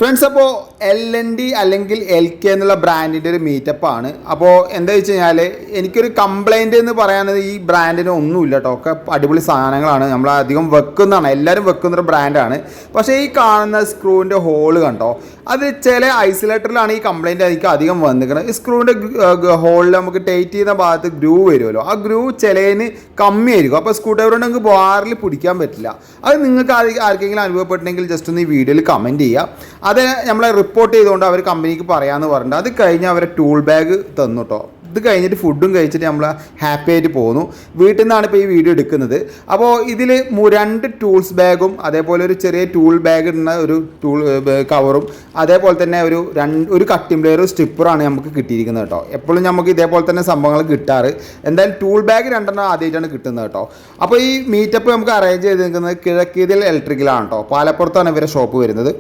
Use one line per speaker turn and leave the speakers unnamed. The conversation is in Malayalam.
ഫ്രണ്ട്സ്, അപ്പോൾ LND അല്ലെങ്കിൽ LK എന്നുള്ള ബ്രാൻഡിൻ്റെ ഒരു മീറ്റപ്പാണ്. അപ്പോൾ എന്താ വെച്ച് കഴിഞ്ഞാൽ എനിക്കൊരു കംപ്ലൈൻറ്റ് എന്ന് പറയാനത് ഈ ബ്രാൻഡിന് ഒന്നുമില്ല കേട്ടോ. ഒക്കെ അടിപൊളി സാധനങ്ങളാണ്, നമ്മൾ അധികം വെക്കുന്നതാണ്, എല്ലാവരും വെക്കുന്നൊരു ബ്രാൻഡാണ്. പക്ഷേ ഈ കാണുന്ന സ്ക്രൂവിൻ്റെ ഹോള് കണ്ടോ, അത് ചില ഐസൊലേറ്ററിലാണ് ഈ കംപ്ലൈൻറ്റ് എനിക്ക് അധികം വന്നിരിക്കുന്നത്. ഈ സ്ക്രൂവിൻ്റെ ഹോളിൽ നമുക്ക് ടൈറ്റ് ചെയ്യുന്ന ഭാഗത്ത് ഗ്രൂവ് വരുമല്ലോ, ആ ഗ്രൂവ് ചിലതിന് കമ്മിയായിരിക്കും. അപ്പോൾ സ്ക്രൂ ഡ്രൈവർ കൊണ്ട് നമുക്ക് ബാറിൽ പിടിക്കാൻ പറ്റില്ല. അത് നിങ്ങൾക്ക് ആർക്കെങ്കിലും അനുഭവപ്പെട്ടിട്ടുണ്ടെങ്കിൽ ജസ്റ്റ് ഒന്ന് ഈ വീഡിയോയിൽ കമൻറ്റ് ചെയ്യുക. അത് നമ്മളെ റിപ്പോർട്ട് ചെയ്തുകൊണ്ട് അവർ കമ്പനിക്ക് പറയാമെന്ന് പറഞ്ഞിട്ട് അത് കഴിഞ്ഞ് അവരെ ടൂൾ ബാഗ് തന്നു കേട്ടോ. ഇത് കഴിഞ്ഞിട്ട് ഫുഡും കഴിച്ചിട്ട് നമ്മൾ ഹാപ്പി ആയിട്ട് പോകുന്നു. വീട്ടിൽ നിന്നാണ് ഇപ്പോൾ ഈ വീഡിയോ എടുക്കുന്നത്. അപ്പോൾ ഇതിൽ 2 ടൂൾസ് ബാഗും അതേപോലെ ഒരു ചെറിയ ടൂൾ ബാഗ് ഇടുന്ന ഒരു ടൂൾ കവറും അതേപോലെ തന്നെ ഒരു കട്ടിംഗ് പ്ലെയറും സ്റ്റിപ്പറാണ് നമുക്ക് കിട്ടിയിരിക്കുന്നത് കേട്ടോ. എപ്പോഴും നമുക്ക് ഇതേപോലെ തന്നെ സംഭവങ്ങൾ കിട്ടാറ്. എന്തായാലും ടൂൾ ബാഗ് 2 ആദ്യമായിട്ടാണ് കിട്ടുന്നത് കേട്ടോ. അപ്പോൾ ഈ മീറ്റപ്പ് നമുക്ക് അറേഞ്ച് ചെയ്ത് നിൽക്കുന്നത് കിഴക്കീതിൽ ഇലക്ട്രിക്കലാണ് കേട്ടോ. പാലപ്പുറത്താണ് ഇവരെ ഷോപ്പ് വരുന്നത്.